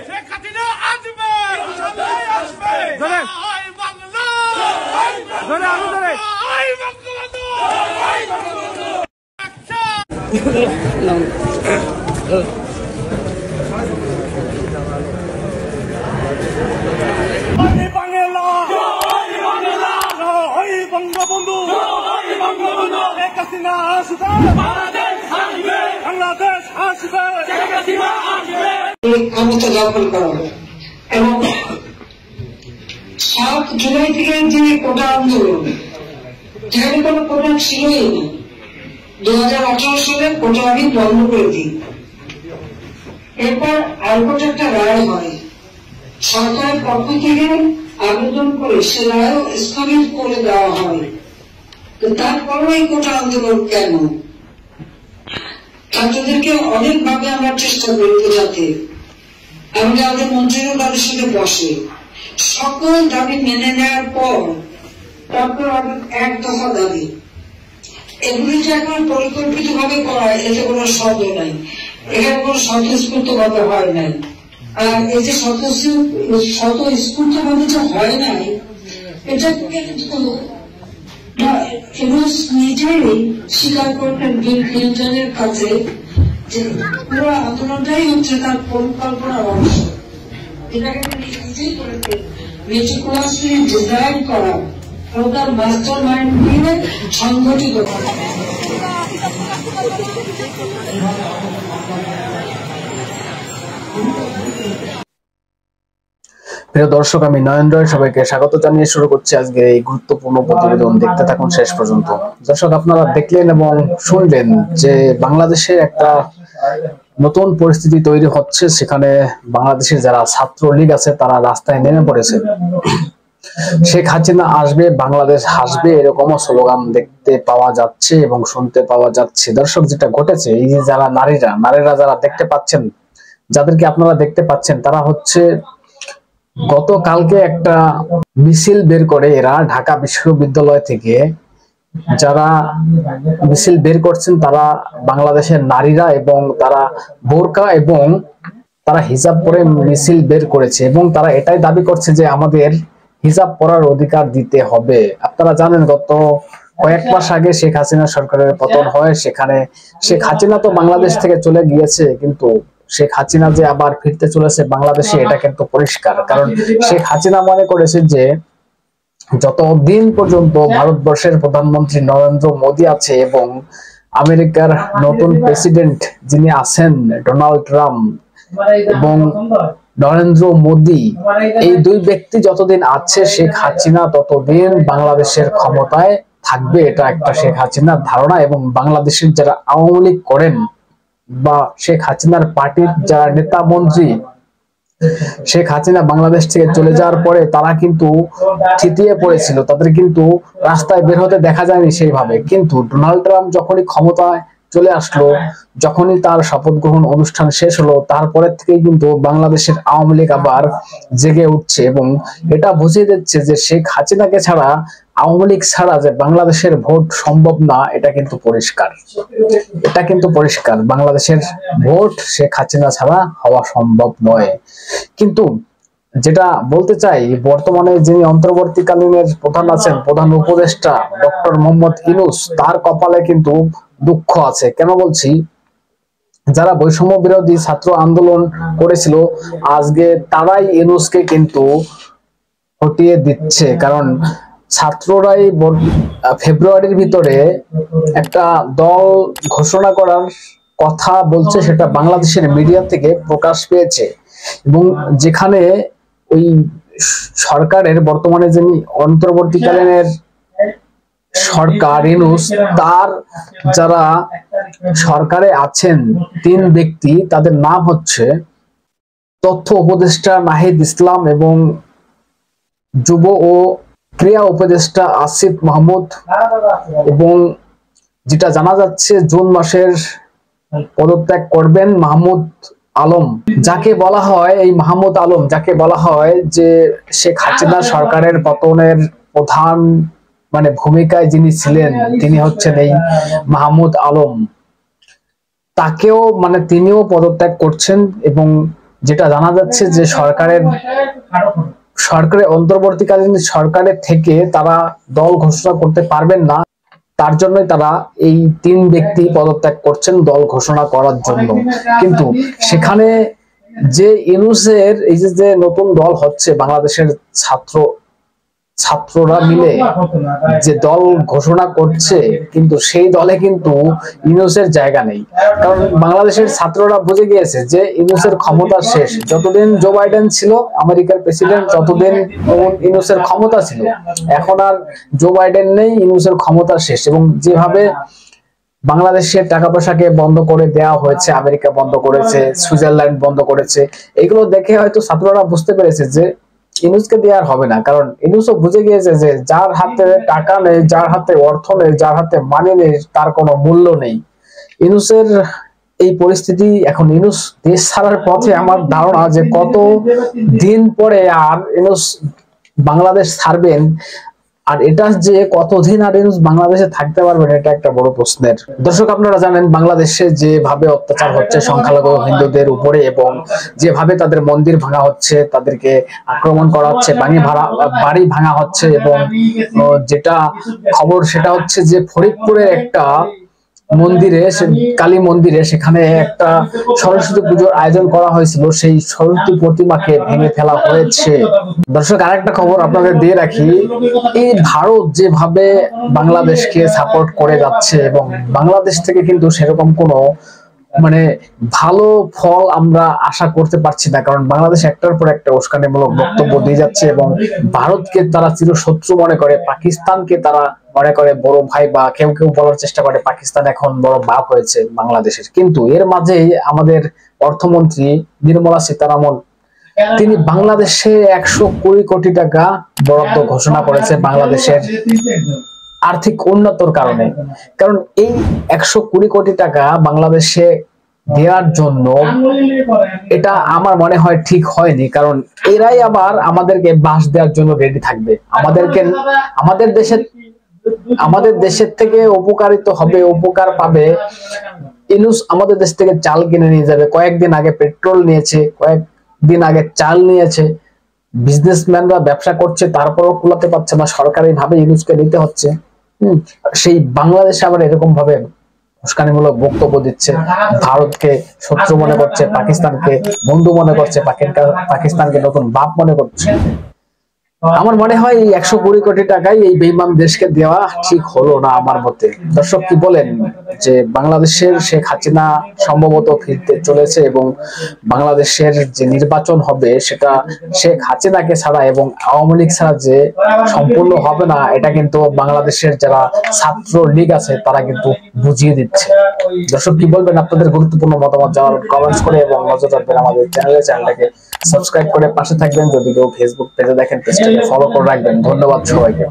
শেখ হাসিনা আসবে, ধরে বাংলা, ধরে আরো ধরে বঙ্গবন্ধু, শেখ হাসিনা আসবে, বাংলাদেশ আসবে, ক্ষমতা দখল করা হবে। এবং 7 জুলাই থেকে যে কোটা আন্দোলন, যেখানে কোনো কোটা ছিলই না, 2018 সালে কোটা আমি বন্ধ করে দিই। এরপর হাইকোর্টে একটা রায় হয়, সরকারের পক্ষ থেকে আবেদন করে সে রায়ও স্থগিত করে দেওয়া হয়। তো তারপরে এই কোটা আন্দোলন কেন? ছাত্রদেরকে অনেকভাবে আমরা চেষ্টা করি বোঝাতে, এমনকি আমাদের মন্ত্রীরা তাদের সাথে বসে, সকল দাবি মেনে নেওয়ার পর তারপর এক দফা দাবি, এগুলি যে এখন পরিকল্পিত ভাবে করা, এতে কোনো সন্দেহ নাই, এখানে কোনো স্বতঃস্ফূর্ত ভাবে হয় নাই। আর এই যে স্বতঃস্ফূর্ত ভাবে যে হয় নাই, এটা নিজেই স্বীকার করতেন বিল ক্লিন্টনের কাছে যে পুরো আন্দোলনটাই হচ্ছে তার পরিকল্পনার অংশ। এটাকে নিজেই করেছেন, মেটিকুলাসলি ডিজাইন করা এবং তার মাস্টার মাইন্ড দিয়ে সংগঠিত করা। প্রিয় দর্শক, আমি নয়ন রয়, সবাইকে স্বাগত জানিয়ে শুরু করছি আজকে এই গুরুত্বপূর্ণ প্রতিবেদন। দেখতে থাকুন শেষ পর্যন্ত। দর্শক, আপনারা দেখলেন এবং শুনলেন যে বাংলাদেশে একটা নতুন পরিস্থিতি তৈরি হচ্ছে, সেখানে বাংলাদেশের যারা ছাত্রলীগ আছে তারা রাস্তায় নেমে পড়েছে। শেখ হাসিনা আসবে, বাংলাদেশ হাসবে, এরকমও স্লোগান দেখতে পাওয়া যাচ্ছে এবং শুনতে পাওয়া যাচ্ছে। দর্শক, যেটা ঘটেছে, এই যে যারা নারীরা যারা দেখতে পাচ্ছেন, যাদেরকে আপনারা দেখতে পাচ্ছেন, তারা হচ্ছে গতকালকে একটা মিছিল বের করে এরা ঢাকা বিশ্ববিদ্যালয় থেকে যারা মিছিল বের করছেন তারা বাংলাদেশের নারীরা, এবং তারা বোরকা এবং তারা হিজাব পরে মিছিল বের করেছে এবং তারা এটাই দাবি করছে যে আমাদের হিজাব পরার অধিকার দিতে হবে। আপনারা জানেন গত কয়েক মাস আগে শেখ হাসিনা সরকারের পতন হয়, সেখানে শেখ হাসিনা তো বাংলাদেশ থেকে চলে গিয়েছে, কিন্তু শেখ হাসিনা যে আবার ফিরতে চলেছে বাংলাদেশে এটা কিন্তু পরিষ্কার। কারণ শেখ হাসিনা মনে করেছে যে যতদিন পর্যন্ত ভারতবর্ষের প্রধানমন্ত্রী নরেন্দ্র মোদী আছে এবং আমেরিকার নতুন প্রেসিডেন্ট যিনি আছেন ডোনাল্ড ট্রাম্প এবং নরেন্দ্র মোদী, এই দুই ব্যক্তি যতদিন আছে শেখ হাসিনা ততদিন বাংলাদেশের ক্ষমতায় থাকবে, এটা একটা শেখ হাসিনার ধারণা। এবং বাংলাদেশের যারা আওয়ামী লীগ করেন বা শেখ হাসিনার পার্টির যারা নেতা মন্ত্রী, শেখ হাসিনা বাংলাদেশ থেকে চলে যাওয়ার পরে তারা কিন্তু থিতিয়ে পড়েছিল, তাদের কিন্তু রাস্তায় বের হতে দেখা যায়নি সেইভাবে। কিন্তু ডোনাল্ড ট্রাম্প যখনই ক্ষমতায় চলে আসলো, যখনই তার শপথ গ্রহণ অনুষ্ঠান শেষ হলো, তারপরে থেকেই কিন্তু বাংলাদেশের আওয়ামী লীগ আবার জেগে উঠছে এবং এটা বুঝিয়ে দিচ্ছে যে শেখ হাসিনাকে ছাড়া, আওয়ামী লীগ ছাড়া যে বাংলাদেশের ভোট সম্ভব না, এটা কিন্তু পরিষ্কার। এটা কিন্তু পরিষ্কার, বাংলাদেশের ভোট শেখ হাসিনা ছাড়া হওয়া সম্ভব নয়। কিন্তু যেটা বলতে চাই, বর্তমানে যিনি অন্তর্বর্তীকালীনের প্রধান আছেন, প্রধান উপদেষ্টা ডক্টর মোহাম্মদ ইউনূস, তার কপালে কিন্তু দুঃখ আছে। কেন বলছি, যারা বৈষম্য বিরোধী ছাত্র আন্দোলন করেছিল আজকে তারাই ইউনূসকে কিন্তু হটিয়ে দিচ্ছে। কারণ ছাত্ররাই ফেব্রুয়ারির ভিতরে একটা দল ঘোষণা করার কথা বলছে, সেটা বাংলাদেশের মিডিয়া থেকে প্রকাশ পেয়েছে এবং যেখানে ওই সরকারের বর্তমানে যিনি অন্তর্বর্তীকালীনের সরকার ইউনূস, তার যারা সরকারে আছেন 3 ব্যক্তি, তাদের নাম হচ্ছে তথ্য উপদেষ্টা নাহিদ ইসলাম এবং যুব ও ক্রীড়া উপদেষ্টা আসিফ মাহমুদ, এবং যেটা জানা যাচ্ছে জুন মাসের পদত্যাগ করবেন মাহমুদ আলম, যাকে বলা হয়, এই মাহমুদ আলম যাকে বলা হয় যে শেখ হাসিনা সরকারের পতনের প্রধান মানে ভূমিকায় যিনি ছিলেন, তিনি হচ্ছেন এই মাহমুদ আলম। তাকেও মানে তিনিও পদত্যাগ করছেন এবং যেটা জানা যাচ্ছে যে সরকারের অন্তর্বর্তীকালীন সরকারের থেকে তারা দল ঘোষণা করতে পারবেন না, তার জন্যই তারা এই 3 ব্যক্তি পদত্যাগ করছেন দল ঘোষণা করার জন্য। কিন্তু সেখানে যে ইউনূসের এই যে নতুন দল হচ্ছে, বাংলাদেশের ছাত্ররা মিলে যে দল ঘোষণা করছে, কিন্তু সেই দলে কিন্তু ইউনূসের জায়গা নেই। কারণ বাংলাদেশের ছাত্ররা বুঝে গিয়েছে যে ইউনূসের ক্ষমতা শেষ। যতদিন জো বাইডেন ছিল আমেরিকার প্রেসিডেন্ট, ততদিন ইউনূসের ক্ষমতা ছিল। এখন আর জো বাইডেন নেই, ইউনূসের ক্ষমতা শেষ। এবং যেভাবে বাংলাদেশের টাকা পয়সাকে বন্ধ করে দেওয়া হয়েছে, আমেরিকা বন্ধ করেছে, সুইজারল্যান্ড বন্ধ করেছে, এগুলো দেখে হয়তো ছাত্ররা বুঝতে পেরেছে যে ইউনূসকে দিয়ে আর হবে না। কারণ ইউনূসও বুঝে গিয়েছে যে যার হাতে টাকা নেই, যার হাতে অর্থ নেই, যার হাতে মানি নেই, তার কোনো মূল্য নেই। ইউনূসের এই পরিস্থিতি, এখন ইউনূস দেশ ছাড়ার পথে। আমার ধারণা যে কত দিন পরে আর ইউনূস বাংলাদেশ ছাড়বেন, আর এটা যে কতদিন আর ইউনূস বাংলাদেশে থাকতে পারবেন, এটা একটা বড় প্রশ্নের। দর্শক, আপনারা জানেন বাংলাদেশে যেভাবে অত্যাচার হচ্ছে সংখ্যালঘু হিন্দুদের উপরে, এবং যেভাবে তাদের মন্দির ভাঙা হচ্ছে, তাদেরকে আক্রমণ করা হচ্ছে, বাড়ি ভাঙা হচ্ছে। এবং যেটা খবর সেটা হচ্ছে যে ফরিদপুরের একটা মন্দিরে, কালী মন্দিরে, সেখানে একটা সরস্বতী পুজোর আয়োজন করা হয়েছিল, সেই সরস্বতী প্রতিমাকে ভেঙে ফেলা হয়েছে। দর্শক, আরেকটা খবর আপনাদের দিয়ে রাখি, এই ভারত যেভাবে বাংলাদেশকে সাপোর্ট করে যাচ্ছে, এবং বাংলাদেশ থেকে কিন্তু সেরকম কোনো ভালো ফল আমরা আশা করতে পারছি না। কারণ বাংলাদেশ একটার পর একটা উস্কানিমূলক বক্তব্য দিয়ে যাচ্ছে, এবং ভারতকে তারা চিরশত্রু মনে করে, পাকিস্তানকে তারা মনে করে বড় ভাই, বা কেউ কেউ বলার চেষ্টা করে পাকিস্তান এখন বড় বাপ হয়েছে বাংলাদেশের। কিন্তু এর মাঝেই আমাদের অর্থমন্ত্রী নির্মলা সীতারামন, তিনি বাংলাদেশে 120 কোটি টাকা বরাদ্দ ঘোষণা করেছে বাংলাদেশের আর্থিক উন্নতির কারণে। কারণ এই 120 কোটি টাকা বাংলাদেশে দেওয়ার জন্য এটা আমার মনে হয় ঠিক হয়নি। কারণ এরাই আবার আমাদেরকে বাস দেওয়ার জন্য রেডি থাকবে। আমাদের দেশের থেকে উপকারিত হবে, উপকার পাবে ইউনূস। আমাদের দেশ থেকে চাল কিনে নিয়ে যাবে। কয়েকদিন আগে পেট্রোল নিয়েছে, কয়েকদিন আগে চাল নিয়েছে। বিজনেসম্যানরা ব্যবসা করছে, তারপরও কুলাতে পারছে না, সরকারি ভাবে ইউনূসকে নিতে হচ্ছে। সেই বাংলাদেশে আবার এরকম ভাবে উস্কানিমূলক বক্তব্য দিচ্ছে, ভারতকে শত্রু মনে করছে, পাকিস্তানকে বন্ধু মনে করছে, পাকিস্তানকে নতুন বাপ মনে করছে। আমার মনে হয় এই 120 কোটি টাকাই এই বেঈমান দেশকে দেওয়া ঠিক হলো না আমার মতে। দর্শক, কি বলেন যে বাংলাদেশের শেখ হাসিনা সম্ভবত ফিরতে চলেছে, এবং বাংলাদেশের যে নির্বাচন হবে সেটা শেখ হাসিনাকে ছাড়া এবং আওয়ামী লীগ ছাড়া যে সম্পূর্ণ হবে না, এটা কিন্তু বাংলাদেশের যারা ছাত্র লীগ আছে তারা কিন্তু বুঝিয়ে দিচ্ছে। দর্শক, কি বলবেন? আপনাদের গুরুত্বপূর্ণ মতামত জানাবেন কমেন্টস করে, এবং নজর রাখবেন আমাদের চ্যানেলটাকে সাবস্ক্রাইব করে পাশে থাকবেন। যদি কেউ ফেসবুক পেজে দেখেন, পেজটাকে ফলো করে রাখবেন। ধন্যবাদ সবাইকে।